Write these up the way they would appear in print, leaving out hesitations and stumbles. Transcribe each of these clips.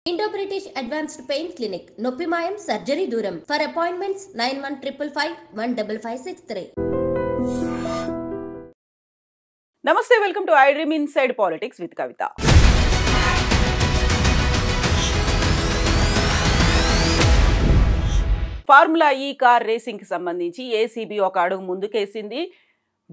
Indo-British Advanced Pain Clinic, Noppimayam Surgery Duram. For appointments 9155515563. Namaste, welcome to I Dream Inside Politics with Kavita. Formula E car racing కి సంబంధించి ACB ఒక అడుగు ముందుకేసింది.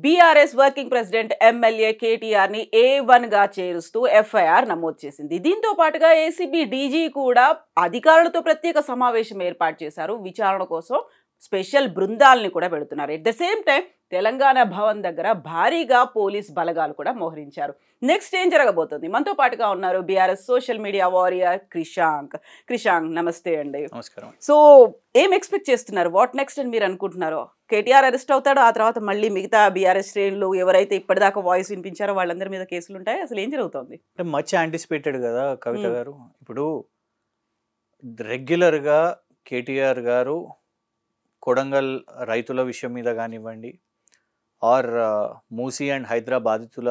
BRS working president MLA KTR ని A1 గా చేరుస్తూ FIR నమోదు చేసింది. దీంతో పాటుగా ఏసీబీ డీజీ కూడా అధికారులతో ప్రత్యేక సమావేశం ఏర్పాటు చేశారు. విచారణ కోసం స్పెషల్ బృందాలని కూడా పెడుతున్నారు. At the same time Telangana Bhavan దగ్గర భారీగా పోలీస్ బలగాలు కూడా మోహరించారు. నెక్స్ట్ ఏం జరగబోతుంది? మనతో పాటుగా ఉన్నారు BRS social media warrior Krishank. నమస్తే అండి. నమస్కారం. సో ఏం ఎక్స్పెక్ట్ చేస్తున్నారు? వాట్ నెక్స్ట్ అని మీరు అనుకుంటున్నారో? కేటీఆర్ అరెస్ట్ అవుతాడు, ఆ తర్వాత మళ్ళీ మిగతా బీఆర్ఎస్ శ్రేణులు ఎవరైతే ఇప్పటిదాకా వాయిస్ వినిపించారో వాళ్ళందరి మీద కేసులు ఉంటాయి. అసలు ఏం జరుగుతుంది? అంటే మచ్ యాంటిసిపేటెడ్ కదా కవిత గారు. ఇప్పుడు రెగ్యులర్గా కేటీఆర్ గారు కొడంగల్ రైతుల విషయం మీద కానివ్వండి, ఆర్ మూసీ అండ్ హైదరాబాద్ బాధితుల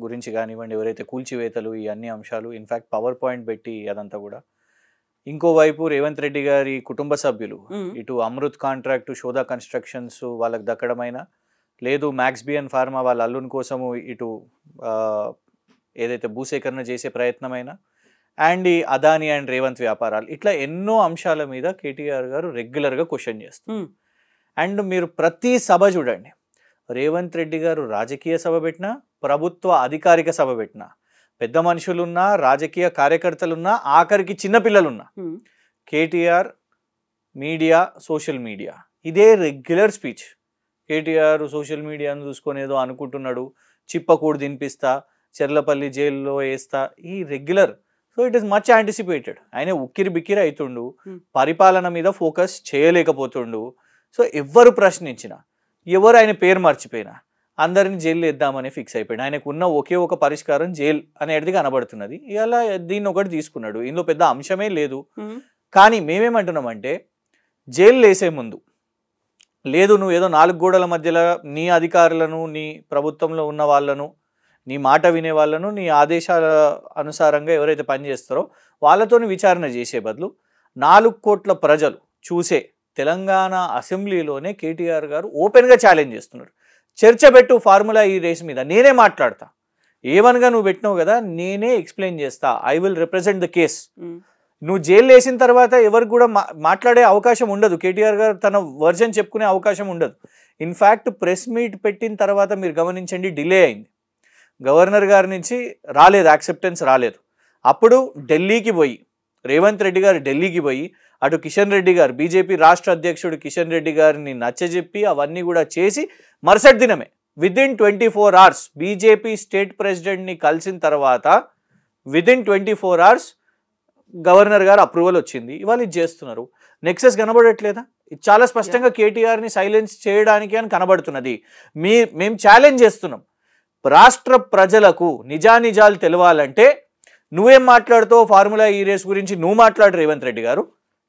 గురించి కానివ్వండి, ఎవరైతే కూల్చివేతలు ఈ అన్ని అంశాలు, ఇన్ఫ్యాక్ట్ పవర్ పాయింట్ పెట్టి అదంతా కూడా. ఇంకోవైపు రేవంత్ రెడ్డి గారి కుటుంబ సభ్యులు ఇటు అమృత్ కాంట్రాక్టు శోధా కన్స్ట్రక్షన్స్ వాళ్ళకి దక్కడమైనా, లేదు మ్యాక్స్బియన్ ఫార్మా వాళ్ళ అల్లుని కోసము ఇటు ఏదైతే భూసేకరణ చేసే ప్రయత్నమైనా, అండ్ ఈ అదాని అండ్ రేవంత్ వ్యాపారాలు, ఇట్లా ఎన్నో అంశాల మీద కేటీఆర్ గారు రెగ్యులర్గా క్వశ్చన్ చేస్తారు. అండ్ మీరు ప్రతి సభ చూడండి, రేవంత్ రెడ్డి గారు రాజకీయ సభ పెట్టినా, ప్రభుత్వ అధికారిక సభ పెట్టినా, పెద్ద మనుషులున్నా, రాజకీయ కార్యకర్తలున్నా, ఆఖరికి చిన్నపిల్లలున్నా, కేటీఆర్ మీడియా, సోషల్ మీడియా, ఇదే రెగ్యులర్ స్పీచ్. కేటీఆర్ సోషల్ మీడియాను చూసుకొని ఏదో అనుకుంటున్నాడు, చిప్పకూడు తినిపిస్తా, చెర్లపల్లి జైల్లో వేస్తా, ఈ regular. So it is much anticipated. ఆయన ఉక్కిరి బిక్కిరి అవుతుండు, పరిపాలన మీద ఫోకస్ చేయలేకపోతుండు. సో ఎవరు ప్రశ్నించినా, ఎవరు ఆయన పేరు మర్చిపోయినా అందరిని జైలు వేద్దామని ఫిక్స్ అయిపోయాడు. ఆయనకు ఉన్న ఒకే ఒక పరిష్కారం జైలు అనేది కనబడుతున్నది. ఇలా దీన్ని ఒకటి తీసుకున్నాడు. ఇందులో పెద్ద అంశమే లేదు. కానీ మేమేమంటున్నామంటే, జైలు వేసే ముందు లేదు, నువ్వు ఏదో 4 గోడల మధ్యలో నీ అధికారులను, నీ ప్రభుత్వంలో ఉన్న వాళ్ళను, నీ మాట వినే వాళ్ళను, నీ ఆదేశాల అనుసారంగా ఎవరైతే పనిచేస్తారో వాళ్ళతో విచారణ చేసే బదులు 4 కోట్ల ప్రజలు చూసే తెలంగాణ అసెంబ్లీలోనే కేటీఆర్ గారు ఓపెన్గా ఛాలెంజ్ చేస్తున్నారు. చర్చ పెట్టు ఫార్ములా ఈ రేస్ మీద, నేనే మాట్లాడతా, A1గా నువ్వు పెట్టినావు కదా, నేనే ఎక్స్ప్లెయిన్ చేస్తా, I will represent the case. నువ్వు జైలు వేసిన తర్వాత ఎవరికి కూడా మాట్లాడే అవకాశం ఉండదు. కేటీఆర్ గారు తన వర్జన్ చెప్పుకునే అవకాశం ఉండదు. ఇన్ఫ్యాక్ట్ ప్రెస్ మీట్ పెట్టిన తర్వాత మీరు గమనించండి, డిలే అయింది. గవర్నర్ గారి నుంచి రాలేదు, యాక్సెప్టెన్స్ రాలేదు. అప్పుడు ఢిల్లీకి పోయి, రేవంత్ రెడ్డి గారు ఢిల్లీకి పోయి, అటు కిషన్ రెడ్డి గారు, బీజేపీ రాష్ట్ర అధ్యక్షుడు కిషన్ రెడ్డి గారిని నచ్చజెప్పి అవన్నీ కూడా చేసి మరుసటి దినమే విదిన్ 24 hours బీజేపీ స్టేట్ ప్రెసిడెంట్ని కలిసిన తర్వాత విదిన్ 24 hours గవర్నర్ గారు అప్రూవల్ వచ్చింది. ఇవాళ ఇది చేస్తున్నారు. నెక్సెస్ కనబడట్లేదా? ఇది చాలా స్పష్టంగా కేటీఆర్ని సైలెన్స్ చేయడానికి అని కనబడుతున్నది. మేము ఛాలెంజ్ చేస్తున్నాం, రాష్ట్ర ప్రజలకు నిజానిజాలు తెలవాలంటే నువ్వేం మాట్లాడుతావు, ఫార్ములా ఈ రేస్ గురించి నువ్వు మాట్లాడు రేవంత్ రెడ్డి గారు.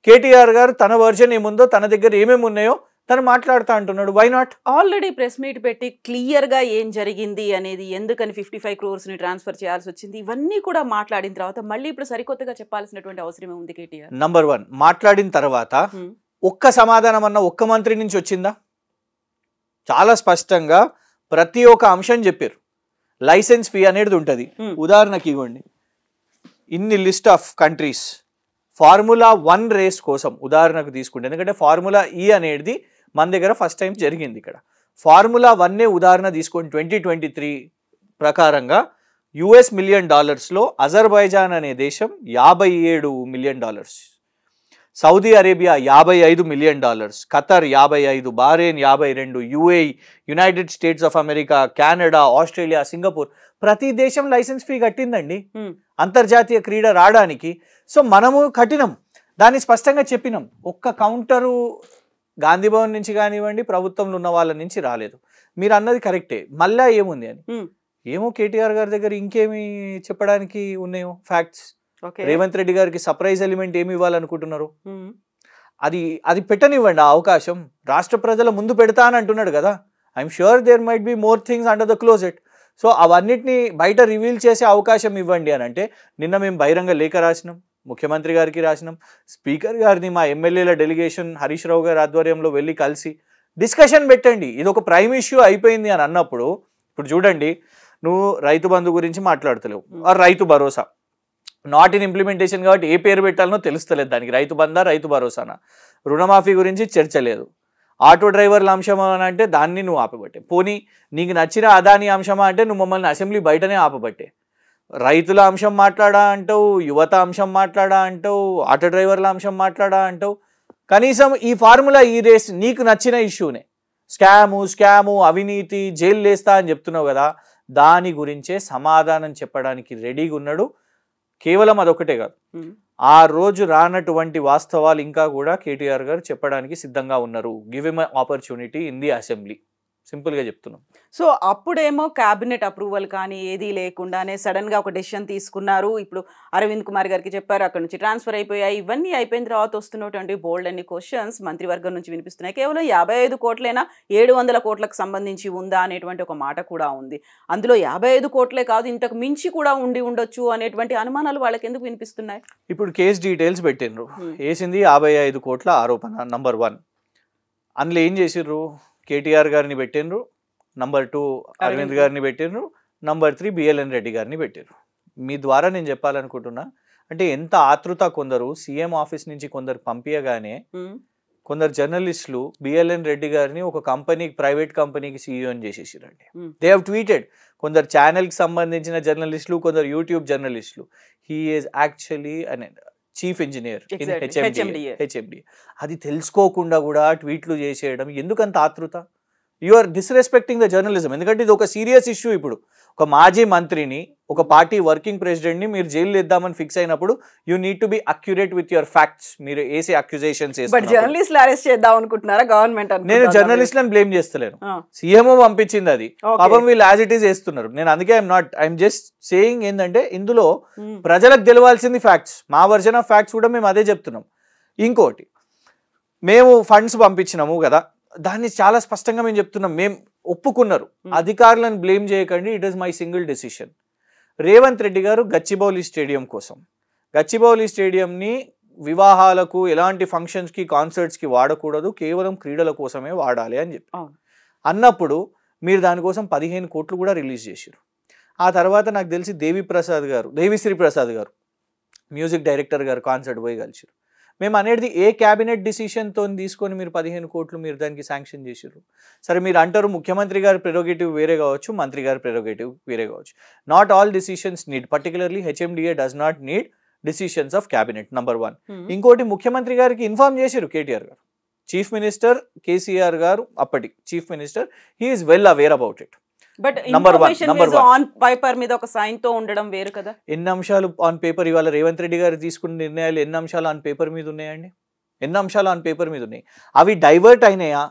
కేటీఆర్ గారు తన వర్జన్ ఏముందో, తన దగ్గర ఏమేమి ఉన్నాయో తను మాట్లాడుతా అంటున్నాడు. Why not? Already press meet పెట్టి క్లియర్గా ఏం జరిగింది అనేది, ఎందుకని 55 crores ట్రాన్స్ఫర్ చేయాల్సి వచ్చింది, ఇవన్నీ కూడా మాట్లాడిన తర్వాత మళ్ళీ ఇప్పుడు సరికొత్తగా చెప్పాల్సినటువంటి అవసరం ఉంది కేటీఆర్. నంబర్ 1, మాట్లాడిన తర్వాత ఒక్క సమాధానం అన్న ఒక్క మంత్రి నుంచి వచ్చిందా? చాలా స్పష్టంగా ప్రతి ఒక్క అంశం చెప్పారు. లైసెన్స్ ఫీ అనేది ఉంటుంది. ఉదాహరణకి ఇవ్వండి, ఇన్ని list of countries formula 1 race కోసం ఉదాహరణకు తీసుకుంటే, ఎందుకంటే ఫార్ములా ఈ అనేది మన దగ్గర ఫస్ట్ టైం జరిగింది. ఇక్కడ ఫార్ములా 1 ఉదాహరణ తీసుకోండి. 2023 ప్రకారంగా US $1 million, అజర్బైజాన్ అనే దేశం $57 million, Saudi Arabia $55 million, Qatar 55, Bahrain 52, UAE, United states of America, Canada, Australia, Singapore, ప్రతి దేశం లైసెన్స్ ఫీ కట్టిందండి అంతర్జాతీయ క్రీడ రావడానికి. సో మనము కట్టినాం, దాన్ని స్పష్టంగా చెప్పినాం. ఒక్క కౌంటరు గాంధీ భవన్ నుంచి కానివ్వండి, ప్రభుత్వంలో ఉన్న వాళ్ళ నుంచి రాలేదు. మీరు అన్నది కరెక్టే. మళ్ళా ఏముంది అని ఏమో కేటీఆర్ గారి దగ్గర ఇంకేమి చెప్పడానికి ఉన్నాయో ఫ్యాక్ట్స్. రేవంత్ రెడ్డి గారికి సర్ప్రైజ్ ఎలిమెంట్ ఏమి ఇవ్వాలనుకుంటున్నారు? అది పెట్టనివ్వండి ఆ అవకాశం. రాష్ట్ర ప్రజల ముందు పెడతా అని అంటున్నాడు కదా. I'm sure there might be more things under the closet. So అవన్నిటిని బయట రివీల్ చేసే అవకాశం ఇవ్వండి అని అంటే, నిన్న మేము బహిరంగ లేఖ రాసినాం, ముఖ్యమంత్రి గారికి రాసినాం, స్పీకర్ గారిని మా ఎమ్మెల్యేల డెలిగేషన్ హరీష్ రావు గారి ఆధ్వర్యంలో వెళ్ళి కలిసి డిస్కషన్ పెట్టండి. ఇది ఒక ప్రైమ్ ఇష్యూ అయిపోయింది అని అన్నప్పుడు, ఇప్పుడు చూడండి, నువ్వు రైతు బంధు గురించి మాట్లాడతలేవు, Rythu Bharosa not in implementation కాబట్టి ఏ పేరు పెట్టాలనో తెలుస్తలేదు దానికి, రైతు బంధా రైతు భరోసానా. రుణమాఫీ గురించి చర్చ లేదు. ఆటో డ్రైవర్ల అంశమా అని అంటే దాన్ని నువ్వు ఆపబట్టే. పోనీ నీకు నచ్చిన అదాని అంశమా అంటే నువ్వు మమ్మల్ని అసెంబ్లీ బయటనే ఆపబట్టే. రైతుల అంశం మాట్లాడా అంటావు, యువత అంశం మాట్లాడా అంటావు, ఆటో డ్రైవర్ల అంశం మాట్లాడా అంటావు. కనీసం ఈ ఫార్ములా ఈ రేస్ నీకు నచ్చిన ఇష్యూనే, స్కాము అవినీతి జైలు లేస్తా అని చెప్తున్నావు కదా, దాని గురించే సమాధానం చెప్పడానికి రెడీగా ఉన్నాడు. కేవలం అదొకటే కాదు, ఆ రోజు రానటువంటి వాస్తవాలు ఇంకా కూడా కేటీఆర్ గారు చెప్పడానికి సిద్ధంగా ఉన్నారు. Give him opportunity in the assembly, సింపుల్గా చెప్తున్నాం. సో అప్పుడేమో క్యాబినెట్ అప్రూవల్ కానీ ఏదీ లేకుండానే సడన్గా ఒక డెసిషన్ తీసుకున్నారు. ఇప్పుడు అరవింద్ కుమార్ గారికి చెప్పారు, అక్కడ నుంచి ట్రాన్స్ఫర్ అయిపోయాయి. ఇవన్నీ అయిపోయిన తర్వాత వస్తున్నటువంటి బోల్డ్ అన్ని క్వశ్చన్స్ మంత్రివర్గం నుంచి వినిపిస్తున్నాయి. కేవలం 55 కోట్లైనా 700 కోట్లకు సంబంధించి ఉందా అనేటువంటి ఒక మాట కూడా ఉంది. అందులో 55 కోట్లే కాదు, ఇంతకు మించి కూడా ఉండొచ్చు అనేటువంటి అనుమానాలు వాళ్ళకి ఎందుకు వినిపిస్తున్నాయి? ఇప్పుడు కేసు డీటెయిల్స్ పెట్టిండ్రు, వేసింది 55 కోట్ల ఆరోపణ. నంబర్ 1 అందులో ఏం చేసిర్రు, కేటీఆర్ గారిని పెట్టిండ్రు, నంబర్ 2 అరవింద్ గారిని పెట్టిండ్రు, నంబర్ 3 బిఎల్ఎన్ రెడ్డి గారిని పెట్టిండ్రు. మీ ద్వారా నేను చెప్పాలనుకుంటున్నా, అంటే ఎంత ఆతృత, కొందరు సీఎం ఆఫీస్ నుంచి కొందరు పంపించగానే కొందరు జర్నలిస్టులు బిఎల్ఎన్ రెడ్డి గారిని ఒక కంపెనీకి, ప్రైవేట్ కంపెనీకి సీఈఓని చేసేసారండి. They have tweeted. కొందరు ఛానల్కి సంబంధించిన జర్నలిస్టులు, కొందరు యూట్యూబ్ జర్నలిస్టులు. He is actually an chief engineer in HMD. అది తెలుసుకోకుండా కూడా ట్వీట్లు చేసేయడం ఎందుకంత ఆతృత? You are disrespecting the journalism. ఎందుకంటే ఇది ఒక సీరియస్ ఇష్యూ. ఇప్పుడు ఒక మాజీ మంత్రిని, ఒక పార్టీ వర్కింగ్ ప్రెసిడెంట్ని మీరు జైలు ఇద్దామని ఫిక్స్ అయినప్పుడు you need to be accurate with your facts. మీరు వేసే అక్యుజేషన్స్, జర్నలిస్టులు అరెస్ట్ చేద్దాం అనుకుంటున్నారా గవర్నమెంట్? నేను జర్నలిస్టులను బ్లేమ్ చేస్తలేను, సీఎంఓ పంపించింది అది. పాపం వీళ్ళు యాజ్ ఇట్ ఈస్ వేస్తున్నారు. నేను అందుకే ఐఎమ్ జస్ట్ సేయింగ్ ఏంటంటే, ఇందులో ప్రజలకు తెలవాల్సింది ఫ్యాక్ట్స్. మా వర్జన్ ఆఫ్ ఫ్యాక్ట్స్ కూడా మేము అదే చెప్తున్నాం. ఇంకోటి, మేము ఫండ్స్ పంపించినాము కదా, దాన్ని చాలా స్పష్టంగా మేము చెప్తున్నాం. మేము ఒప్పుకున్నారు, అధికారులను బ్లేమ్ చేయకండి, it is my single decision. Revanth Reddy గారు గచ్చిబౌలి స్టేడియం కోసం, గచ్చిబౌలి స్టేడియంని వివాహాలకు, ఎలాంటి ఫంక్షన్స్కి, కాన్సర్ట్స్కి వాడకూడదు, కేవలం క్రీడల కోసమే వాడాలి అని చెప్పి అన్నప్పుడు మీరు దానికోసం 15 కోట్లు కూడా రిలీజ్ చేశారు. ఆ తర్వాత నాకు తెలిసి దేవిశ్రీ ప్రసాద్ గారు మ్యూజిక్ డైరెక్టర్ గారు కాన్సర్ట్ పోయి కలిసారు. మేము అనేది ఏ క్యాబినెట్ డిసిషన్తో తీసుకొని మీరు 15 కోట్లు మీరు దానికి శాంక్షన్ చేసారు? సరే, మీరు అంటారు ముఖ్యమంత్రి గారి ప్రెరోగేటివ్ వేరే కావచ్చు, మంత్రి గారి ప్రెరోగేటివ్ వేరే కావచ్చు. Not all decisions need, particularly HMDA does not need decisions of cabinet, number 1. ఇంకోటి, ముఖ్యమంత్రి గారికి ఇన్ఫార్మ్ చేశారు కేటీఆర్ గారు. చీఫ్ మినిస్టర్ కేసీఆర్ గారు, అప్పటి chief minister, he is well aware about it. But information on paper మీద ఒక సైన్ తో ఉండడం వేరు కదా. ఎన్ని అంశాలు ఆన్ పేపర్, ఇవాళ రేవంత్ రెడ్డి గారు తీసుకున్న నిర్ణయాలు ఎన్ని అంశాలు ఆన్ పేపర్ మీద ఉన్నాయండి? ఎన్ని అంశాలు ఆన్ పేపర్ మీద ఉన్నాయి? అవి డైవర్ట్ అయినాయా?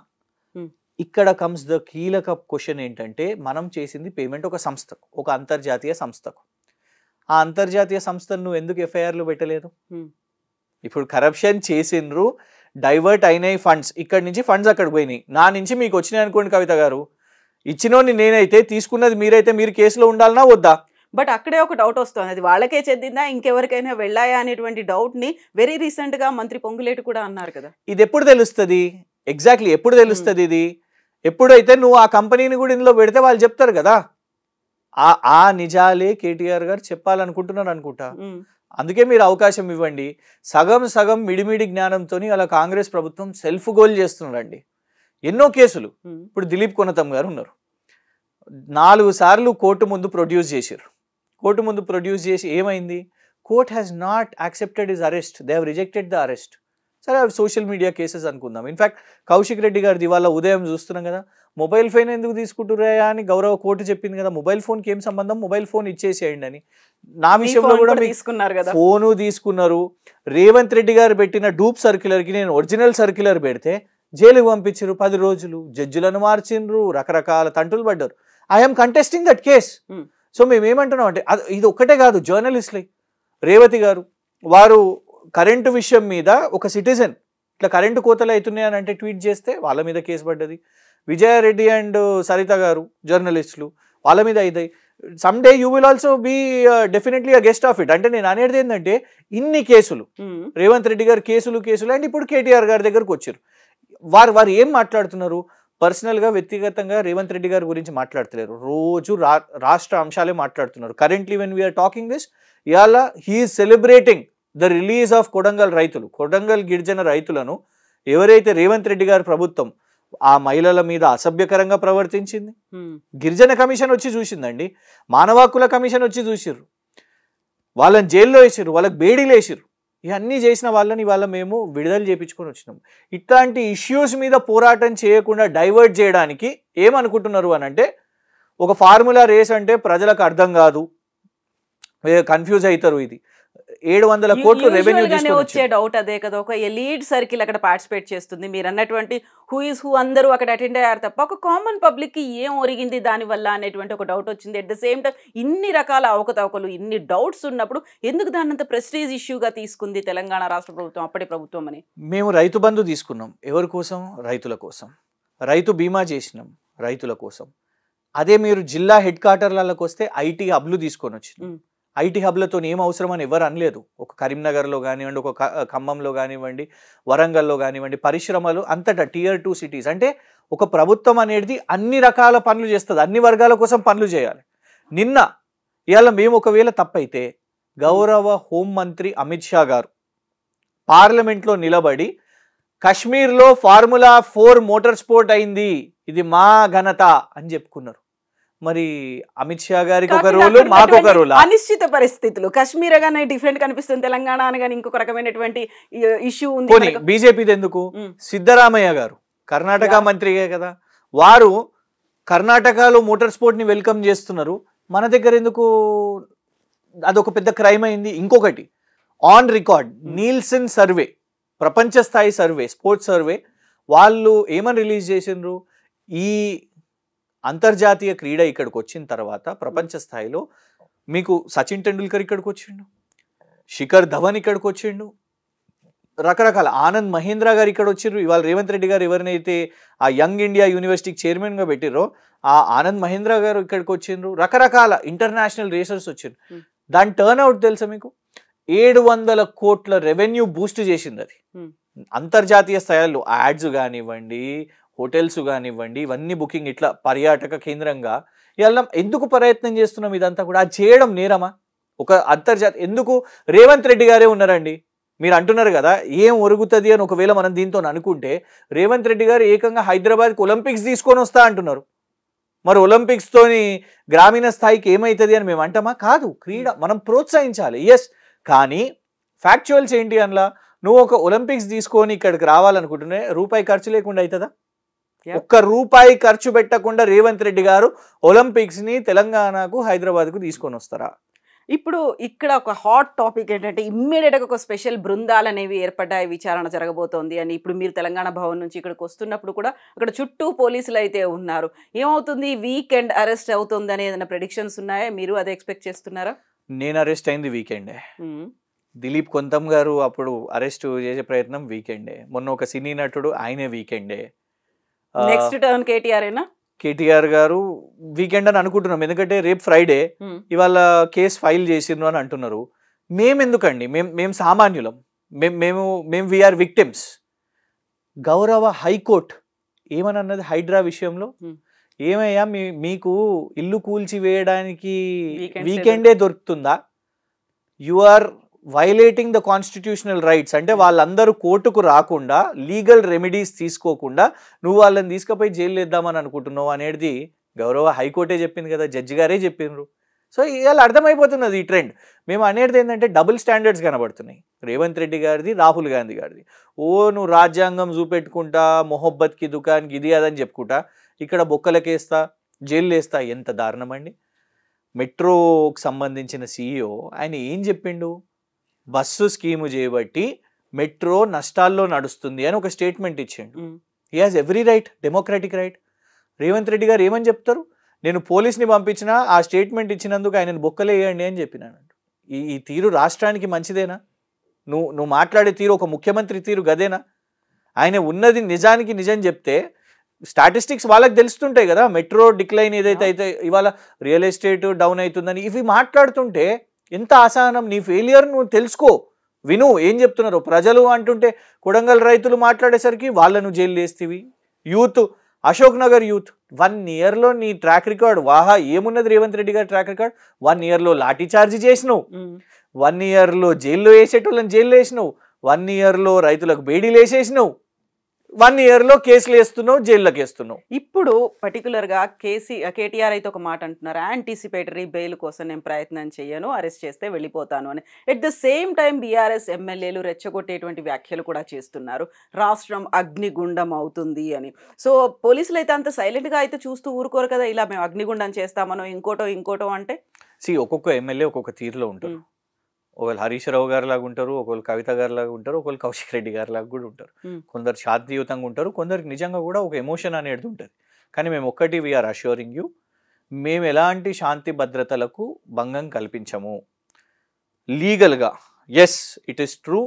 ఇక్కడ కమ్స్ ద కీలక క్వశ్చన్ ఏంటంటే, మనం చేసింది పేమెంట్ ఒక సంస్థకు, ఒక అంతర్జాతీయ సంస్థకు. ఆ అంతర్జాతీయ సంస్థను నువ్వు ఎందుకు ఎఫ్ఐఆర్లు పెట్టలేదు? ఇప్పుడు కరప్షన్ చేసిండ్రు, డైవర్ట్ అయినాయి ఫండ్స్, ఇక్కడ నుంచి ఫండ్స్ అక్కడికి పోయినాయి, నా నుంచి మీకు వచ్చినాయి అనుకోండి కవిత గారు, ఇచ్చినోని నేనైతే, తీసుకున్నది మీరైతే, మీరు కేసులో ఉండాలనా వద్దా? బట్ అక్కడే ఒక డౌట్ వస్తుంది, అది వాళ్ళకే చెందిందా ఇంకెవరికైనా వెళ్ళాయా అనేటువంటి డౌట్ ని వెరీ రీసెంట్ గా మంత్రి పొంగులేటి కూడా అన్నారు కదా. ఇది ఎప్పుడు తెలుస్తుంది? ఎగ్జాక్ట్లీ ఎప్పుడు తెలుస్తుంది ఇది? ఎప్పుడైతే నువ్వు ఆ కంపెనీని కూడా ఇందులో పెడితే వాళ్ళు చెప్తారు కదా. ఆ నిజాలే కేటీఆర్ గారు చెప్పాలనుకుంటున్నారు అనుకుంటా. అందుకే మీరు అవకాశం ఇవ్వండి. సగం మిడిమిడి జ్ఞానంతో అలా కాంగ్రెస్ ప్రభుత్వం సెల్ఫ్ గోల్ చేస్తున్నారండి. ఎన్నో కేసులు, ఇప్పుడు దిలీప్ కొనతం గారు ఉన్నారు, 4 సార్లు కోర్టు ముందు ప్రొడ్యూస్ చేశారు. కోర్టు ముందు ప్రొడ్యూస్ చేసి ఏమైంది? Court has not accepted his arrest, they have rejected the arrest. సరే, అవి సోషల్ మీడియా కేసెస్ అనుకుందాం. ఇన్ఫాక్ట్ కౌశిక్ రెడ్డి గారిది ఇవాళ ఉదయం చూస్తున్నాం కదా, మొబైల్ ఫోన్ ఎందుకు తీసుకుంటున్నాయా అని గౌరవ కోర్టు చెప్పింది కదా. మొబైల్ ఫోన్కి ఏం సంబంధం, మొబైల్ ఫోన్ ఇచ్చేసేయండి అని. నా విషయంలో కూడా ఫోను తీసుకున్నారు. రేవంత్ రెడ్డి గారు పెట్టిన డూప్ సర్క్యులర్కి నేను ఒరిజినల్ సర్క్యులర్ పెడితే జైలుకు పంపించారు 10 రోజులు, జడ్జిలను మార్చిండ్రు, రకరకాల తంటులు పడ్డారు. I'm contesting that case. So మేమేమంటున్నాం అంటే, ఇది ఒక్కటే కాదు, జర్నలిస్టులే. రేవతి గారు వారు కరెంటు విషయం మీద ఒక సిటిజన్ ఇట్లా కరెంటు కోతలు అవుతున్నాయి అని అంటే ట్వీట్ చేస్తే వాళ్ళ మీద కేసు పడ్డది. విజయారెడ్డి అండ్ సరిత గారు జర్నలిస్టులు, వాళ్ళ మీద అవుతాయి. Some day you will also be definitely a guest of it. అంటే నేను అనేది ఏంటంటే ఇన్ని కేసులు, రేవంత్ రెడ్డి గారు కేసులు అండ్ ఇప్పుడు కేటీఆర్ గారి దగ్గరకు వచ్చారు. వారు ఏం మాట్లాడుతున్నారు? పర్సనల్గా వ్యక్తిగతంగా రేవంత్ రెడ్డి గారి గురించి మాట్లాడతలేరు, రోజు రాష్ట్ర అంశాలే మాట్లాడుతున్నారు. Currently when we're talking this, ఇవాళ he is celebrating the release of Kodangal రైతులు, కొడంగల్ గిరిజన రైతులను ఎవరైతే రేవంత్ రెడ్డి గారి ప్రభుత్వం ఆ మహిళల మీద అసభ్యకరంగా ప్రవర్తించింది. గిరిజన కమిషన్ వచ్చి చూసిందండి, మానవ హక్కుల కమిషన్ వచ్చి చూసిర్రు, వాళ్ళని జైల్లో వేసిర్రు, వాళ్ళకి బేడీలు వేసిర్రు. ఇవన్నీ చేసిన వాళ్ళని ఇవాళ మేము విడుదల చేయించుకొని వచ్చినాం. ఇట్లాంటి ఇష్యూస్ మీద పోరాటం చేయకుండా డైవర్ట్ చేయడానికి ఏమనుకుంటున్నారు అని అంటే, ఒక ఫార్ములా రేస్ అంటే ప్రజలకు అర్థం కాదు, కన్ఫ్యూజ్ అవుతారు. ఇది 700 కోట్లు రెవెన్యూ వచ్చే డౌట్ అదే కదా, ఒక ఎలీట్ సర్కిల్ అక్కడ పార్టిసిపేట్ చేస్తుంది, మీరు అన్నటువంటి హూ ఇస్ హూ అందరూ అక్కడ అటెండ్ అయ్యారు తప్ప ఒక కామన్ పబ్లిక్ కి ఏం ఒరిగింది దానివల్ల అనేటువంటి ఒక డౌట్ వచ్చింది. అట్ ద సేమ్ టైం ఇన్ని రకాల అవకతవకలు, ఇన్ని డౌట్స్ ఉన్నప్పుడు ఎందుకు దాన్ని అంత ప్రెస్టీజ్ ఇష్యూగా తీసుకుంది తెలంగాణ రాష్ట్ర ప్రభుత్వం, అప్పటి ప్రభుత్వం అని? మేము రైతు బంధు తీసుకున్నాం, ఎవరి కోసం? రైతుల కోసం. రైతు బీమా చేసినాం, రైతుల కోసం. అదే మీరు జిల్లా హెడ్ క్వార్టర్లకు వస్తే ఐటీ హబ్లు తీసుకొని వచ్చినాం. ఐటీ హబ్లతో ఏం అవసరం అని ఎవరు అనలేదు. ఒక కరీంనగర్లో కానివ్వండి, ఒక ఖమ్మంలో కానివ్వండి, వరంగల్లో కానివ్వండి, పరిశ్రమలు అంతటా Tier 2 సిటీస్. అంటే ఒక ప్రభుత్వం అనేది అన్ని రకాల పనులు చేస్తుంది, అన్ని వర్గాల కోసం పనులు చేయాలి. నిన్న ఇవాళ మేము ఒకవేళ తప్పైతే గౌరవ హోంమంత్రి అమిత్ షా గారు పార్లమెంట్లో నిలబడి కశ్మీర్లో Formula 4 మోటార్ స్పోర్ట్ అయింది, ఇది మా ఘనత అని చెప్పుకున్నారు. మరి అమిత్ షా గారికి ఒక రోలు, మాకు ఒక రోలు. అనిశ్చిత పరిస్థితులు, కాశ్మీర్ గానే డిఫరెంట్ కనిపిస్తుంది, తెలంగాణ అనగానే ఇంకొక రకమైనటువంటి ఇష్యూ ఉంది. బీజేపీది ఎందుకు? సిద్ధరామయ్య గారు కర్ణాటక మంత్రిగా కదా, వారు కర్ణాటకలో మోటార్ స్పోర్ట్ ని వెల్కమ్ చేస్తున్నారు, మన దగ్గర ఎందుకు? అదొక పెద్ద క్రైమ్ అయింది. ఇంకొకటి ఆన్ రికార్డ్ నీల్సన్ సర్వే, ప్రపంచ స్థాయి సర్వే, స్పోర్ట్స్ సర్వే, వాళ్ళు ఏమని రిలీజ్ చేసిండ్రు? ఈ అంతర్జాతీయ క్రీడ ఇక్కడికి వచ్చిన తర్వాత ప్రపంచ స్థాయిలో మీకు సచిన్ టెండూల్కర్ ఇక్కడికి వచ్చిండు, శిఖర్ ధవన్ ఇక్కడికి వచ్చిండు, రకరకాల ఆనంద్ మహేంద్ర గారు ఇక్కడ వచ్చిర్రు. ఇవాళ రేవంత్ రెడ్డి గారు ఎవరినైతే ఆ యంగ్ ఇండియా యూనివర్సిటీకి చైర్మన్గా పెట్టిరో ఆ ఆనంద్ మహేంద్ర గారు ఇక్కడికి వచ్చిండ్రు, రకరకాల ఇంటర్నేషనల్ రేసర్స్ వచ్చిండ్రు. దాని టర్న్ అవుట్ తెలుసా మీకు? 700 కోట్ల రెవెన్యూ బూస్ట్ చేసింది అది. అంతర్జాతీయ స్థాయిలో యాడ్స్ కానివ్వండి, హోటల్స్ కానివ్వండి, ఇవన్నీ బుకింగ్, ఇట్లా పర్యాటక కేంద్రంగా ఇలా ఎందుకు ప్రయత్నం చేస్తున్నాం? ఇదంతా కూడా అది చేయడం నేరమా? ఒక అంతర్జాతీయ ఎందుకు? రేవంత్ రెడ్డి గారే ఉన్నారండి. మీరు అంటున్నారు కదా ఏం ఒరుగుతుంది అని. ఒకవేళ మనం దీంతో అనుకుంటే రేవంత్ రెడ్డి గారు ఏకంగా హైదరాబాద్కి ఒలింపిక్స్ తీసుకొని వస్తా అంటున్నారు. మరి ఒలింపిక్స్తోని గ్రామీణ స్థాయికి ఏమవుతుంది అని మేము అంటామా? కాదు, క్రీడ మనం ప్రోత్సహించాలి, ఎస్. కానీ ఫ్యాక్చువల్స్ ఏంటి అనలా? నువ్వు ఒక ఒలింపిక్స్ తీసుకొని ఇక్కడికి రావాలనుకుంటున్నా, రూపాయి ఖర్చు లేకుండా అవుతుందా? ఒక్క రూపాయి ఖర్చు పెట్టకుండా రేవంత్ రెడ్డి గారు ఒలింపిక్స్ ని తెలంగాణకు, హైదరాబాద్కు తీసుకొని వస్తారా? ఇప్పుడు ఇక్కడ ఒక హాట్ టాపిక్ ఏంటంటే ఇమ్మీడియట్గా ఒక స్పెషల్ బృందాలు అనేవి ఏర్పడ్డాయి, విచారణ జరగబోతోంది అని. ఇప్పుడు మీరు తెలంగాణ భవన్ నుంచి ఇక్కడికి వస్తున్నప్పుడు కూడా అక్కడ చుట్టూ పోలీసులు అయితే ఉన్నారు. ఏమవుతుంది, వీకెండ్ అరెస్ట్ అవుతుంది అనే ఏదైనా ప్రెడిక్షన్స్ ఉన్నాయా? మీరు అదే ఎక్స్పెక్ట్ చేస్తున్నారా? నేను అరెస్ట్ అయింది వీకెండే. దిలీప్ కొంతం గారు అప్పుడు అరెస్ట్ చేసే ప్రయత్నం వీకెండే. మొన్న ఒక సినీ నటుడు ఆయనే వీకెండే. నెక్స్ట్ టర్న్ కేటీఆర్ కేటీఆర్ గారు వీకెండ్ అని అనుకుంటున్నాం, ఎందుకంటే రేపు ఫ్రైడే, ఇవాళ కేసు ఫైల్ చేసిండ్రు అని అంటున్నారు. మేమెందుకండి, మేము సామాన్యులం, మేము వీఆర్ విక్టిమ్స్. గౌరవ హైకోర్టు ఏమని అన్నది హైడ్రా విషయంలో, ఏమయ్యా మీకు ఇల్లు కూల్చి వేయడానికి వీకెండే దొరుకుతుందా? You are violating the constitutional rights. అంటే వాళ్ళందరూ కోర్టుకు రాకుండా, లీగల్ రెమెడీస్ తీసుకోకుండా నువ్వు వాళ్ళని తీసుకుపోయి జైలు వేద్దామని అనుకుంటున్నావు అనేది గౌరవ హైకోర్టే చెప్పింది కదా, జడ్జి గారే చెప్పిండ్రు. సో ఇవాళ అర్థమైపోతున్నది ఈ ట్రెండ్. మేము అనేది ఏంటంటే డబుల్ స్టాండర్డ్స్ కనబడుతున్నాయి, రేవంత్ రెడ్డి గారిది, రాహుల్ గాంధీ గారిది. నువ్వు రాజ్యాంగం చూపెట్టుకుంటా, మొహబ్బత్కి దుకాన్కి ఇది అదని చెప్పుకుంటా, ఇక్కడ బొక్కలకేస్తా, జైలు వేస్తా. ఎంత దారుణం అండి. మెట్రోకి సంబంధించిన CEO ఆయన ఏం చెప్పిండు? బస్సు స్కీము చేయబట్టి మెట్రో నష్టాల్లో నడుస్తుంది అని ఒక స్టేట్మెంట్ ఇచ్చిండు. He has every right, democratic right. Revanth Reddy గారు ఏమని చెప్తారు? నేను పోలీస్ని పంపించిన ఆ స్టేట్మెంట్ ఇచ్చినందుకు ఆయనను బొక్కలేయండి అని చెప్పినాను. ఈ తీరు రాష్ట్రానికి మంచిదేనా? నువ్వు మాట్లాడే తీరు ఒక ముఖ్యమంత్రి తీరు గదేనా? ఆయన ఉన్నది నిజానికి నిజం చెప్తే స్టాటిస్టిక్స్ వాళ్ళకి తెలుస్తుంటాయి కదా, మెట్రో డిక్లైన్ ఏదైతే అయితే ఇవాళ రియల్ ఎస్టేట్ డౌన్ అవుతుందని ఇవి మాట్లాడుతుంటే ఎంత అసహనం. నీ ఫెయిలియర్ నువ్వు తెలుసుకో, విను ఏం చెప్తున్నారు ప్రజలు అంటుంటే. కొడంగల్ రైతులు మాట్లాడేసరికి వాళ్ళను జైలు వేస్తేవి. యూత్, అశోక్ నగర్ యూత్ 1 yearలో నీ ట్రాక్ రికార్డ్ వాహా ఏమున్నది రేవంత్ రెడ్డి గారి ట్రాక్ రికార్డ్. 1 yearలో లాఠీ చార్జ్ చేసినావు, 1 yearలో జైల్లో వేసేటోళ్ళని జైల్లో వేసినావు, 1 yearలో రైతులకు బేడీలు వేసేసినావు, 1 yearలో కేసులు వేస్తున్నావు, జైల్లోకి వేస్తున్నావు. ఇప్పుడు పర్టికులర్గా కేటీఆర్ అయితే ఒక మాట అంటున్నారు, యాంటిసిపేటరీ బెయిల్ కోసం నేను ప్రయత్నం చేయను, అరెస్ట్ చేస్తే వెళ్ళిపోతాను అని. At the same time BRS ఎమ్మెల్యేలు రెచ్చగొట్టేటువంటి వ్యాఖ్యలు కూడా చేస్తున్నారు, రాష్ట్రం అగ్నిగుండం అవుతుంది అని. సో పోలీసులు అయితే అంత సైలెంట్గా అయితే చూస్తూ ఊరుకోరు కదా, ఇలా మేము అగ్నిగుండం చేస్తామనో ఇంకోటో అంటే. ఒక్కొక్క ఎమ్మెల్యే ఒక్కొక్క తీరులో ఉంటారు. ఒకళ్ళు హరీష్ రావు గారి లాగా ఉంటారు, ఒకళ్ళు కవిత గారి లాగా ఉంటారు, ఒకళ్ళు కౌశిక్ రెడ్డి గారి లాగా కూడా ఉంటారు. కొందరు శాంతియుతంగా ఉంటారు, కొందరికి నిజంగా కూడా ఒక ఎమోషన్ అనేది ఉంటుంది. కానీ మేము ఒక్కటి వీఆర్ అష్యూరింగ్ యూ, మేము ఎలాంటి శాంతి భద్రతలకు భంగం కల్పించము. లీగల్గా yes it is true.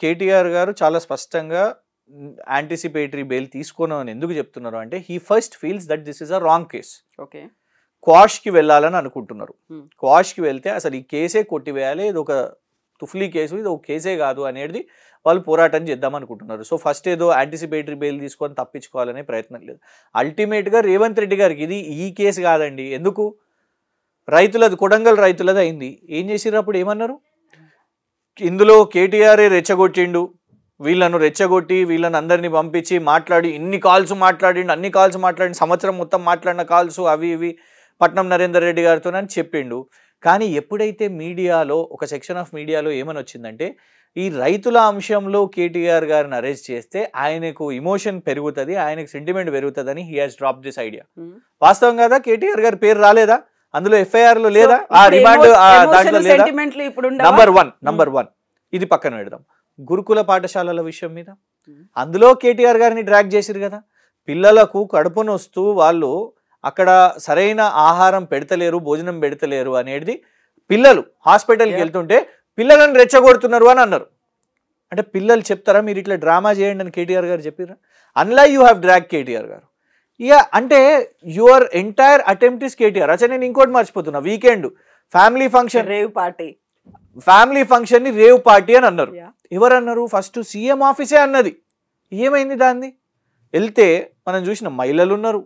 KTR garu చాలా స్పష్టంగా యాంటిసిపేటరీ బెయిల్ తీసుకోను అని ఎందుకు చెప్తున్నారు అంటే, he first feels that this is a wrong case. Okay, క్వాష్కి వెళ్ళాలని అనుకుంటున్నారు. క్వాష్కి వెళ్తే అసలు ఈ కేసే కొట్టివేయాలి, ఇది ఒక తుఫ్లీ కేసు, ఇది ఒక కేసే కాదు అనేది వాళ్ళు పోరాటం చేద్దాం అనుకుంటున్నారు. సో ఫస్ట్ ఏదో యాంటిసిపేటరీ బెయిల్ తీసుకొని తప్పించుకోవాలనే ప్రయత్నం లేదు. అల్టిమేట్గా రేవంత్ రెడ్డి గారికి ఇది ఈ కేసు కాదండి. ఎందుకు? రైతులది, కొడంగల్ రైతులది అయింది. ఏం చేసిర్రు అప్పుడు? ఏమన్నారు? ఇందులో కేటీఆరే రెచ్చగొట్టిండు, వీళ్ళను రెచ్చగొట్టి వీళ్ళని అందరినీ పంపించి మాట్లాడి అన్ని కాల్స్ మాట్లాడి సంవత్సరం మొత్తం మాట్లాడిన కాల్స్ అవి ఇవి పట్నం నరేందర్ రెడ్డి గారితో అని చెప్పిండు. కానీ ఎప్పుడైతే మీడియాలో ఒక సెక్షన్ ఆఫ్ మీడియాలో ఏమని వచ్చిందంటే, ఈ రైతుల అంశంలో కేటీఆర్ గారిని అరెస్ట్ చేస్తే ఆయనకు ఇమోషన్ పెరుగుతుంది, ఆయనకు సెంటిమెంట్ పెరుగుతుందని he has drop this idea. వాస్తవం కదా? కేటీఆర్ గారి పేరు రాలేదా అందులో? ఎఫ్ఐఆర్ లో లేదా? ఆ రిమాండ్ దాంట్లో లేదా? నంబర్ వన్ ఇది పక్కన పెడదాం. గురుకుల పాఠశాలల విషయం మీద అందులో కేటీఆర్ గారిని డ్రాగ్ చేసిరు కదా. పిల్లలకు కడుపు నొస్తూ వాళ్ళు అక్కడ సరైన ఆహారం పెడతలేరు, భోజనం పెడతలేరు అనేది పిల్లలు హాస్పిటల్కి వెళ్తుంటే పిల్లలను రెచ్చగొడుతున్నారు అని అన్నారు. అంటే పిల్లలు చెప్తారా మీరు ఇట్లా డ్రామా చేయండి అని కేటీఆర్ గారు చెప్పారా? Only you have drag KTR గారు. ఇక అంటే your entire attempt is KTR. అచ్చా నేను ఇంకోటి మర్చిపోతున్నా, weekend family function, rave party, family function ని రేవ్ పార్టీ అని అన్నారు. ఎవరన్నారు? ఫస్ట్ సీఎం ఆఫీసే అన్నది. ఏమైంది దాన్ని? వెళ్తే మనం చూసిన మహిళలు ఉన్నారు,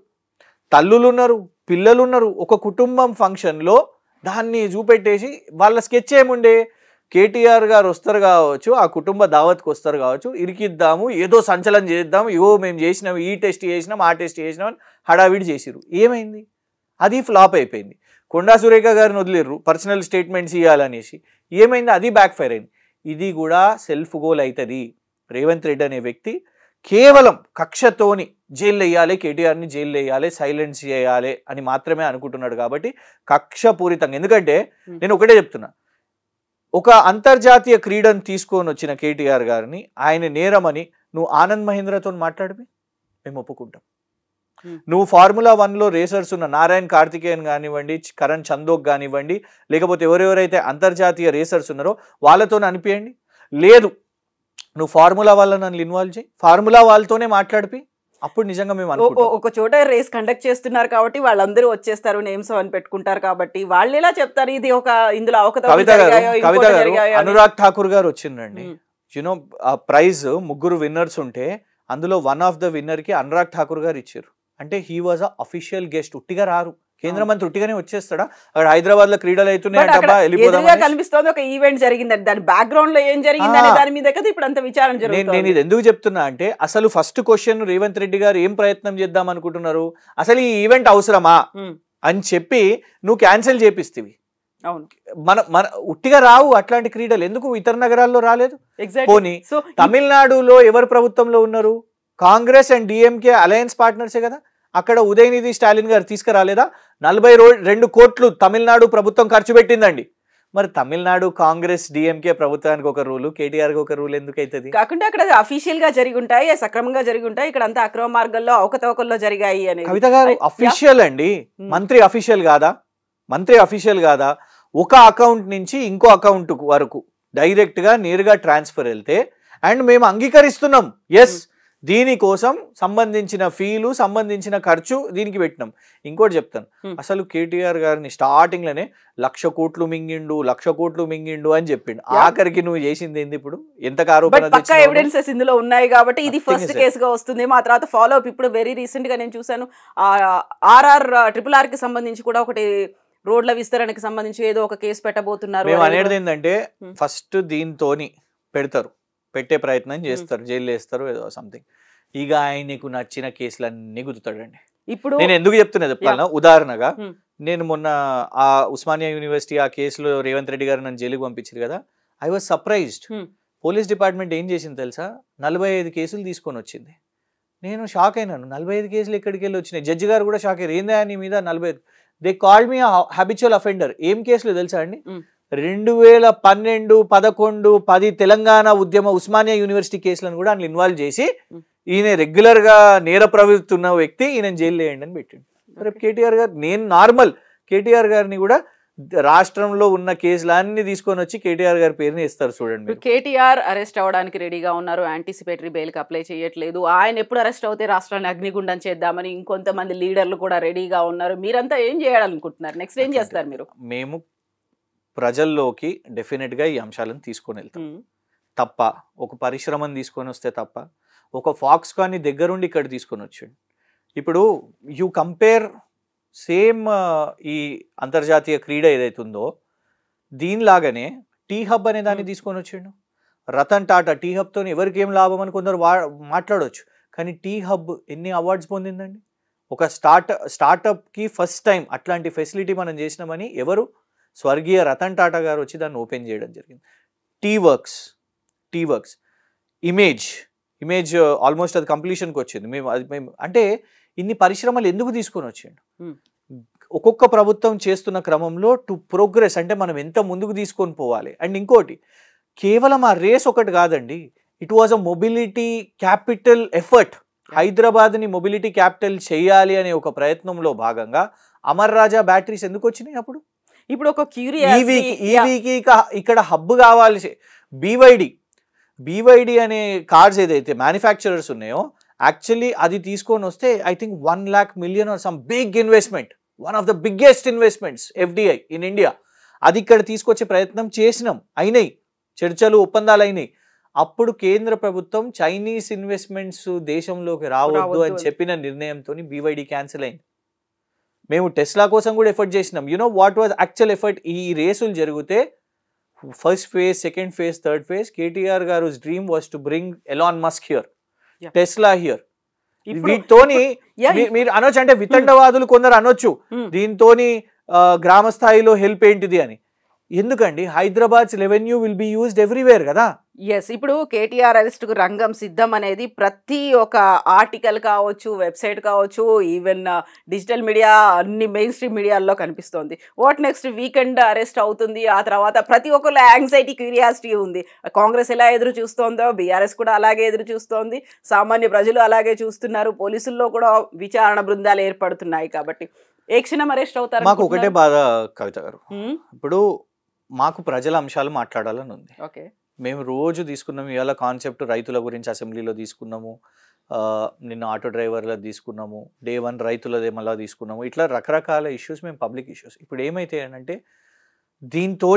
తల్లులు ఉన్నారు, పిల్లలు ఉన్నారు. ఒక కుటుంబం ఫంక్షన్లో దాన్ని చూపెట్టేసి వాళ్ళ స్కెచ్ ఏముండే, కేటీఆర్ గారు వస్తారు కావచ్చు, ఆ కుటుంబ దావత్కి వస్తారు కావచ్చు, ఇరికిద్దాము, ఏదో సంచలనం చేద్దాం, ఇగో మేము చేసినాం, ఈ టెస్ట్ చేసినాం, ఆ టెస్ట్ చేసినాం అని హడావిడి చేసిరు. ఏమైంది? అది ఫ్లాప్ అయిపోయింది. కొండా సురేఖ గారిని వదిలేరు పర్సనల్ స్టేట్మెంట్స్ ఇవ్వాలనేసి. ఏమైంది? అది బ్యాక్ ఫైర్ అయింది. ఇది కూడా సెల్ఫ్ గోల్ అవుతుంది. రేవంత్ రెడ్డి అనే వ్యక్తి కేవలం కక్షతోని జైలు వేయాలి, కేటీఆర్ని జైలు వేయాలి, సైలెన్స్ చేయాలి అని మాత్రమే అనుకుంటున్నాడు. కాబట్టి కక్షపూరితంగా, ఎందుకంటే నేను ఒకటే చెప్తున్నా, ఒక అంతర్జాతీయ క్రీడను తీసుకొని వచ్చిన కేటీఆర్ గారిని ఆయన నేరమని నువ్వు ఆనంద్ మహీంద్రతో మాట్లాడిపి మేము ఒప్పుకుంటాం. నువ్వు ఫార్ములా 1లో రేసర్స్ ఉన్న నారాయణ్ కార్తికేయన్ కానివ్వండి, కరణ్ చందోక్ కానివ్వండి, లేకపోతే ఎవరెవరైతే అంతర్జాతీయ రేసర్స్ ఉన్నారో వాళ్ళతో అనిపించండి. లేదు నువ్వు ఫార్ములా వాళ్ళ నన్ను ఇన్వాల్వ్ చేయి, ఫార్ములా వాళ్ళతోనే మాట్లాడిపి, అప్పుడు నిజంగా మేము ఒక చోట రేస్ కండక్ట్ చేస్తున్నారు కాబట్టి వాళ్ళందరూ వచ్చేస్తారు, నేమ్స్ అని పెట్టుకుంటారు కాబట్టి వాళ్ళు ఎలా చెప్తారు ఇది ఒక ఇందులో కవిత గారు అనురాగ్ ఠాకూర్ గారు వచ్చిందండి. యునో ఆ ప్రైజ్ 3 విన్నర్స్ ఉంటే అందులో వన్ ఆఫ్ ద విన్నర్ కి అనురాగ్ ఠాకూర్ గారు ఇచ్చారు. అంటే he was a official guest. ఉట్టిగా రారు, కేంద్ర మంత్రి ఉట్టిగానే వచ్చేస్తాడా? అక్కడ హైదరాబాద్ లో క్రీడలు అవుతున్నాయి కనిపిస్తుంది, ఒక ఈవెంట్ జరిగిందని, దాని బ్యాక్గ్రౌండ్ లో ఏం జరిగిందని దాని మీద కదా ఇప్పుడు అంత విచారణ జరుగుతుంది. నేను ఇది ఎందుకు చెప్తున్నా అంటే, అసలు ఫస్ట్ క్వశ్చన్ రేవంత్ రెడ్డి గారు ఏం ప్రయత్నం చేద్దాం అనుకుంటున్నారు, అసలు ఈ ఈవెంట్ అవసరమా అని చెప్పి నువ్వు క్యాన్సిల్ చేపిస్తేవి. మన ఉట్టిగా రావు అట్లాంటి క్రీడలు. ఎందుకు ఇతర నగరాల్లో రాలేదు? పోనీ తమిళనాడులో ఎవరు ప్రభుత్వంలో ఉన్నారు? కాంగ్రెస్ అండ్ డిఎంకే అలయన్స్ పార్ట్నర్సే కదా. అక్కడ ఉదయనిధి స్టాలిన్ గారు తీసుకురాలేదా? 42 కోట్లు తమిళనాడు ప్రభుత్వం ఖర్చు పెట్టిందండి. మరి తమిళనాడు కాంగ్రెస్ డిఎంకే ప్రభుత్వానికి ఒక రూలు, కేటీఆర్ కి ఒక రూల్ ఎందుకు అవుతుంది? కాకుండా అక్కడ అఫీషియల్ గా జరిగి ఉంటాయి, సక్రమంగా జరిగి ఉంటాయి, ఇక్కడ అంతా అక్రమ మార్గంలో అవకతవకల్లో జరిగాయి అని. కవిత గారు అఫీషియల్ అండి, మంత్రి అఫీషియల్ కాదా? మంత్రి అఫీషియల్ కాదా? ఒక అకౌంట్ నుంచి ఇంకో అకౌంట్ వరకు డైరెక్ట్ గా నేరుగా ట్రాన్స్ఫర్ వెళ్తే అండ్ మేము అంగీకరిస్తున్నాం, ఎస్ దీనికోసం సంబంధించిన ఫీలు సంబంధించిన ఖర్చు దీనికి పెట్టినాం. ఇంకోటి చెప్తాను, అసలు కేటీఆర్ గారిని స్టార్టింగ్ లోనే 1,00,000 కోట్లు మింగిండు అని చెప్పిండు. ఆఖరికి నువ్వు చేసింది ఏంది? ఇప్పుడు ఎంత ఆరోపణ ఎవిడెన్సెస్ ఇందులో ఉన్నాయి కాబట్టి ఇది ఫస్ట్ కేసుగా వస్తుంది. మా తర్వాత ఫాలో అప్ ఇప్పుడు వెరీ రీసెంట్ గా నేను చూసాను, RRR కి సంబంధించి కూడా ఒకటి రోడ్ల విస్తరణకి సంబంధించి ఏదో ఒక కేసు పెట్టబోతున్నారు. మేము అనేది ఏంటంటే ఫస్ట్ దీంతోని పెట్టే ప్రయత్నం చేస్తారు, జైలు వేస్తారు, ఏదో సంథింగ్. ఇక ఆయనకు నచ్చిన కేసులన్నీ గుర్తుతాడండి. ఇప్పుడు నేను ఎందుకు చెప్తున్నా ఉదాహరణగా, నేను మొన్న ఆ ఉస్మానియా యూనివర్సిటీ ఆ కేసులో రేవంత్ రెడ్డి గారు నన్ను జైలుకి పంపించారు కదా, I was surprised. Police department ఏం చేసింది తెలుసా? 45 కేసులు తీసుకొని వచ్చింది. నేను షాక్ అయినాను. 45 కేసులు ఎక్కడికి వెళ్ళి వచ్చినాయి? జడ్జి గారు కూడా షాక్ అయ్యారు, ఏందా నీ మీద 45? They called me habitual offender. ఏం కేసులు తెలుసా అండి? 2012, 11, 10 తెలంగాణ ఉద్యమ ఉస్మానియా యూనివర్సిటీ కేసులను కూడా అందులో ఇన్వాల్వ్ చేసి ఈయన రెగ్యులర్ గా నేర ప్రవృత్తి ఉన్న వ్యక్తి, ఈయన జైలు వేయండి అని పెట్టిండు. రేపు కేటీఆర్ గారు, నేను నార్మల్ కేటీఆర్ గారిని కూడా రాష్ట్రంలో ఉన్న కేసులన్నీ తీసుకొని వచ్చి కేటీఆర్ గారి పేరుని ఇస్తారు. చూడండి, కేటీఆర్ అరెస్ట్ అవ్వడానికి రెడీగా ఉన్నారు, యాంటిసిపేటరీ బెయిల్ కి అప్లై చేయట్లేదు. ఆయన ఎప్పుడు అరెస్ట్ అవుతే రాష్ట్రాన్ని అగ్నిగుండం చేద్దామని ఇంకొంతమంది లీడర్లు కూడా రెడీగా ఉన్నారు. మీరంతా ఏం చేయాలనుకుంటున్నారు? నెక్స్ట్ ఏం చేస్తారు మీరు? మేము ప్రజల్లోకి డెఫినెట్ గా ఈ అంశాలను తీసుకొని వెళ్తాం. తప్ప ఒక పరిశ్రమను తీసుకొని వస్తే తప్ప, ఒక ఫాక్స్కాన్ దగ్గరుండి ఇక్కడ తీసుకొని వచ్చాడు. ఇప్పుడు యూ కంపేర్ సేమ్ ఈ అంతర్జాతీయ క్రీడ ఏదైతే ఉందో దీనిలాగానే టీ హబ్ అనే దాన్ని తీసుకొని వచ్చాడు. రతన్ టాటా టీ హబ్తో ఎవరికి ఏం లాభం అని కొందరు మాట్లాడవచ్చు, కానీ టీ హబ్ ఎన్ని అవార్డ్స్ పొందిందండి? ఒక స్టార్టప్కి ఫస్ట్ టైం అట్లాంటి ఫెసిలిటీ మనం చేసినామని ఎవరు? స్వర్గీయ రతన్ టాటా గారు వచ్చి దాన్ని ఓపెన్ చేయడం జరిగింది. టీ వర్క్స్ ఇమేజ్ ఆల్మోస్ట్ అది కంప్లీషన్కి వచ్చింది. మేము అంటే ఇన్ని పరిశ్రమలు ఎందుకు తీసుకొని వచ్చాడు? ఒక్కొక్క ప్రభుత్వం చేస్తున్న క్రమంలో టు ప్రోగ్రెస్, అంటే మనం ఎంత ముందుకు తీసుకొని పోవాలి. అండ్ ఇంకోటి, కేవలం ఆ రేస్ ఒకటి కాదండి, it was a mobility capital effort. హైదరాబాద్ని మొబిలిటీ క్యాపిటల్ చేయాలి అనే ఒక ప్రయత్నంలో భాగంగా అమర్ రాజా బ్యాటరీస్ ఎందుకు వచ్చినాయి? ఇప్పుడు ఒక ఈవీకి ఇక్కడ హబ్ కావాలి. బీవైడి అనే కార్స్ ఏదైతే మ్యానుఫ్యాక్చరర్స్ ఉన్నాయో, యాక్చువల్లీ అది తీసుకొని వస్తే I think 1 lakh million or some big investment, one of the biggest investments FDI in India. అది ఇక్కడ తీసుకొచ్చే ప్రయత్నం చేసినాం, అయినాయి చర్చలు, ఒప్పందాలు అయినాయి. అప్పుడు కేంద్ర ప్రభుత్వం చైనీస్ ఇన్వెస్ట్మెంట్స్ దేశంలోకి రావద్దు అని చెప్పిన నిర్ణయంతో BYD క్యాన్సిల్ అయింది. మేము టెస్లా కోసం కూడా ఎఫర్ట్ చేసినాం. You know what was actual effort? ఈ రేసులు జరిగితే first phase, second phase, third phase, KTR గారు dream was to bring Elon Musk here, Tesla here. వీటితోని మీరు అనొచ్చు, అంటే వితండవాదులు కొందరు అనొచ్చు దీంతోని గ్రామ స్థాయిలో హెల్ప్ ఏంటిది అని. ఎందుకండి? Hyderabad revenue will be used everywhere కదా. ఎస్, ఇప్పుడు కేటీఆర్ అరెస్ట్ కు రంగం సిద్ధం అనేది ప్రతి ఒక్క ఆర్టికల్ కావచ్చు, వెబ్సైట్ కావచ్చు, ఈవెన్ డిజిటల్ మీడియా, అన్ని మెయిన్ స్ట్రీమ్ మీడియాల్లో కనిపిస్తోంది. What next? వీకెండ్ అరెస్ట్ అవుతుంది, ఆ తర్వాత ప్రతి ఒక్కరు యాంగ్జైటీ, క్యూరియాసిటీ ఉంది. కాంగ్రెస్ ఎలా ఎదురు చూస్తోందో BRS కూడా అలాగే ఎదురు చూస్తోంది, సామాన్య ప్రజలు అలాగే చూస్తున్నారు, పోలీసుల్లో కూడా విచారణ బృందాలు ఏర్పడుతున్నాయి. కాబట్టి ఏ క్షణం అరెస్ట్ అవుతారు? మాకు ఒకటే బాధ కవిత గారు, ఇప్పుడు మాకు ప్రజల అంశాలు మాట్లాడాలని ఉంది. ఓకే, మేము రోజు తీసుకున్నాము. ఇవాళ కాన్సెప్ట్ రైతుల గురించి అసెంబ్లీలో తీసుకున్నాము, నిన్న ఆటో డ్రైవర్ల తీసుకున్నాము, Day 1 రైతులదే మళ్ళీ తీసుకున్నాము. ఇట్లా రకరకాల ఇష్యూస్ మేము పబ్లిక్ ఇష్యూస్. ఇప్పుడు ఏమైతే అంటే దీంతో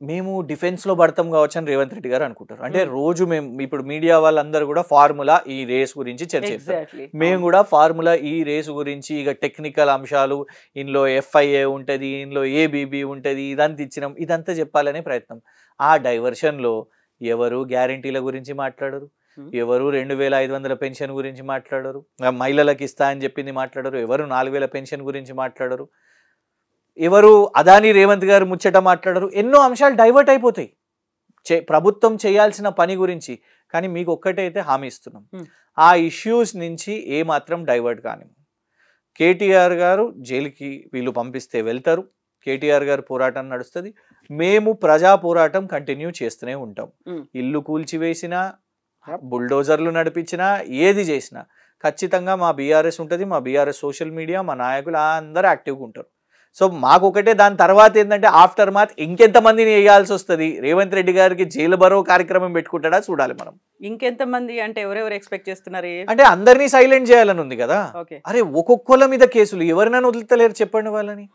మేము డిఫెన్స్లో పడతాం కావచ్చు అని రేవంత్ రెడ్డి గారు అనుకుంటారు. అంటే రోజు మేము ఇప్పుడు మీడియా వాళ్ళందరూ కూడా ఫార్ములా ఈ రేస్ గురించి చర్చిస్తారు, మేము కూడా ఫార్ములా ఈ రేసు గురించి, ఇక టెక్నికల్ అంశాలు, ఇందులో FIA ఉంటుంది, ఇందులో ABB ఉంటుంది, ఇదంతా ఇచ్చినాం, ఇదంతా చెప్పాలనే ప్రయత్నం. ఆ డైవర్షన్లో ఎవరు గ్యారంటీల గురించి మాట్లాడరు, ఎవరు 2500 పెన్షన్ గురించి మాట్లాడరు, మహిళలకు ఇస్తా అని చెప్పింది మాట్లాడరు, ఎవరు 4000 పెన్షన్ గురించి మాట్లాడరు, ఎవరు అదాని రేవంత్ గారు ముచ్చట మాట్లాడరు. ఎన్నో అంశాలు డైవర్ట్ అయిపోతాయి ప్రభుత్వం చేయాల్సిన పని గురించి. కానీ మీకు ఒక్కటైతే హామీ ఇస్తున్నాం, ఆ ఇష్యూస్ నుంచి ఏమాత్రం డైవర్ట్ కానీ. కేటీఆర్ గారు జైలుకి వీళ్ళు పంపిస్తే వెళ్తారు, కేటీఆర్ గారు పోరాటం నడుస్తుంది, మేము ప్రజా పోరాటం కంటిన్యూ చేస్తూనే ఉంటాం. ఇల్లు కూల్చివేసినా, బుల్డోజర్లు నడిపించినా, ఏది చేసినా ఖచ్చితంగా మా BRS ఉంటుంది, మా BRS సోషల్ మీడియా, మా నాయకులు అందరూ యాక్టివ్గా ఉంటారు. సో మాకు ఒకటే, దాని తర్వాత ఏంటంటే ఆఫ్టర్ మాత్ ఇంకెంతమందిని వేయాల్సి వస్తుంది, రేవంత్ రెడ్డి గారికి జైలు బరో కార్యక్రమం పెట్టుకుంటాడా చూడాలి మనం. ఇంకెంతమంది అంటే ఎవరెవరు ఎక్స్పెక్ట్ చేస్తున్నారు? అంటే అందరినీ సైలెంట్ చేయాలని ఉంది కదా. ఓకే, అరే ఒక్కొక్కల మీద కేసులు, ఎవరినైనా వదులుతలేరు చెప్పండి వాళ్ళని.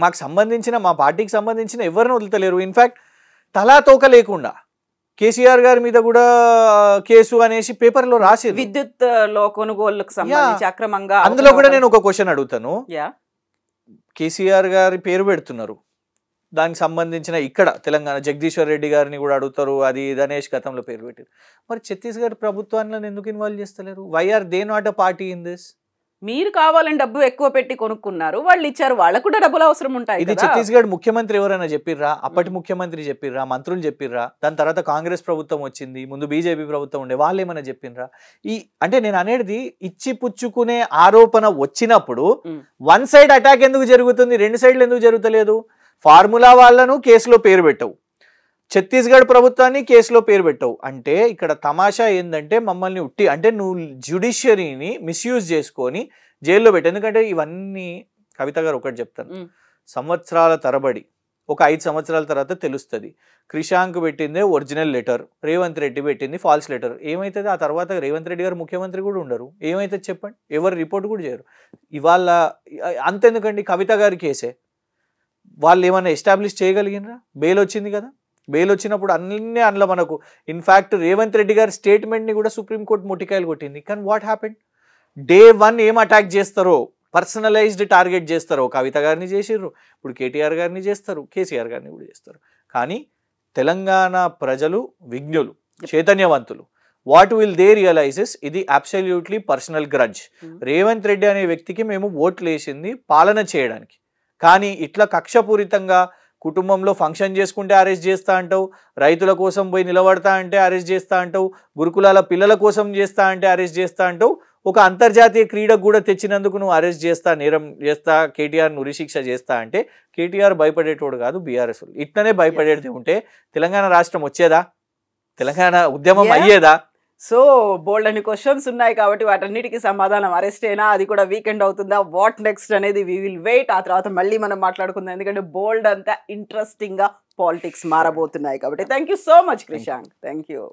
మాకు సంబంధించిన, మా పార్టీకి సంబంధించిన ఎవరిని వదులుతలేరు. ఇన్ఫాక్ట్ తలా తోక లేకుండా కేసీఆర్ గారి మీద కూడా కేసు అనేసి పేపర్లో రాసేది. విద్యుత్ లో కొనుగోలుకు సంబంధించి అక్రమంగా. అందులో కూడా నేను ఒక క్వశ్చన్ అడుగుతాను. కేసీఆర్ గారి పేరు పెడుతున్నారు, దానికి సంబంధించిన ఇక్కడ తెలంగాణ జగదీశ్వర్ రెడ్డి గారిని కూడా అడుగుతారు, అది గణేష్ గతంలో పేరు పెట్టారు. మరి ఛత్తీస్గఢ్ ప్రభుత్వాన్ని ఎందుకు ఇన్వాల్వ్ చేస్తలేరు? Why are they not a party in this? మీరు కావాలని డబ్బు ఎక్కువ పెట్టి కొనుక్కున్నారు, వాళ్ళు ఇచ్చారు, వాళ్ళకు కూడా డబ్బులు అవసరం ఉంటాయి. ఇది ఛత్తీస్గఢ్ ముఖ్యమంత్రి ఎవరైనా చెప్పిర్రా? అప్పటి ముఖ్యమంత్రి చెప్పిర్రా? మంత్రులు చెప్పిర్రా? దాని తర్వాత కాంగ్రెస్ ప్రభుత్వం వచ్చింది, ముందు బీజేపీ ప్రభుత్వం ఉండే, వాళ్ళు ఏమైనా చెప్పినరా? అంటే నేను అనేది ఇచ్చి పుచ్చుకునే ఆరోపణ వచ్చినప్పుడు వన్ సైడ్ అటాక్ ఎందుకు జరుగుతుంది, రెండు సైడ్లు ఎందుకు జరుగుతలేదు? ఫార్ములా వాళ్ళను కేసులో పేరు పెట్టవు, ఛత్తీస్గఢ్ ప్రభుత్వాన్ని కేసులో పేరు పెట్టవు. అంటే ఇక్కడ తమాషా ఏంటంటే మమ్మల్ని ఉట్టి, అంటే నువ్వు జ్యుడిషియరీని మిస్యూజ్ చేసుకొని జైల్లో పెట్టు. ఎందుకంటే ఇవన్నీ కవిత గారు ఒకటి చెప్తాను, సంవత్సరాల తరబడి, ఒక 5 సంవత్సరాల తర్వాత తెలుస్తుంది. క్రిషాంక్ పెట్టిందే ఒరిజినల్ లెటర్, రేవంత్ రెడ్డి పెట్టింది ఫాల్స్ లెటర్. ఏమవుతుంది? ఆ తర్వాత రేవంత్ రెడ్డి గారు ముఖ్యమంత్రి కూడా ఉండరు, ఏమవుతుంది చెప్పండి? ఎవరు రిపోర్ట్ కూడా చేయరు. ఇవాళ అంతెందుకండి, కవిత గారి కేసే వాళ్ళు ఏమైనా ఎస్టాబ్లిష్ చేయగలిగినరా? బెయిల్ వచ్చింది కదా, బెయిల్ వచ్చినప్పుడు అన్నీ అందులో మనకు, ఇన్ఫ్యాక్ట్ రేవంత్ రెడ్డి గారి స్టేట్మెంట్ని కూడా సుప్రీంకోర్టు మొట్టికాయలు కొట్టింది. కానీ వాట్ హ్యాపెండ్? డే 1 ఏం అటాక్ చేస్తారో, పర్సనలైజ్డ్ టార్గెట్ చేస్తారో, కవిత గారిని చేసిర్రు, ఇప్పుడు కేటీఆర్ గారిని చేస్తారు, కేసీఆర్ గారిని కూడా చేస్తారు. కానీ తెలంగాణ ప్రజలు విజ్ఞులు, చైతన్యవంతులు. వాట్ విల్ దే రియలైజెస్, ఇది absolutely personal grudge. Revanth Reddy అనే వ్యక్తికి మేము ఓట్లు వేసింది పాలన చేయడానికి, కానీ ఇట్లా కక్షపూరితంగా కుటుంబంలో ఫంక్షన్ చేసుకుంటే అరెస్ట్ చేస్తా అంటావు, రైతుల కోసం పోయి నిలబడతా అంటే అరెస్ట్ చేస్తా అంటావు, గురుకులాల పిల్లల కోసం చేస్తా అంటే అరెస్ట్ చేస్తా అంటావు, ఒక అంతర్జాతీయ క్రీడకు కూడా తెచ్చినందుకు నువ్వు అరెస్ట్ చేస్తా, నేరం చేస్తా, కేటీఆర్ ఉరిశిక్ష చేస్తా అంటే కేటీఆర్ భయపడేటోడు కాదు, బీఆర్ఎస్ ఇట్లనే భయపడేది ఉంటే తెలంగాణ రాష్ట్రం వచ్చేదా? తెలంగాణ ఉద్యమం అయ్యేదా? సో బోల్డ్ అని క్వశ్చన్స్ ఉన్నాయి కాబట్టి వాటన్నిటికీ సమాధానం అరెస్ట్ అయినా, అది కూడా వీకెండ్ అవుతుందా, వాట్ నెక్స్ట్ అనేది వి విల్ వెయిట్. ఆ తర్వాత మళ్ళీ మనం మాట్లాడుకుందాం, ఎందుకంటే బోల్డ్ అంతా ఇంట్రెస్టింగ్ గా పాలిటిక్స్ మారబోతున్నాయి కాబట్టి. Thank you so much Krishank, thank you.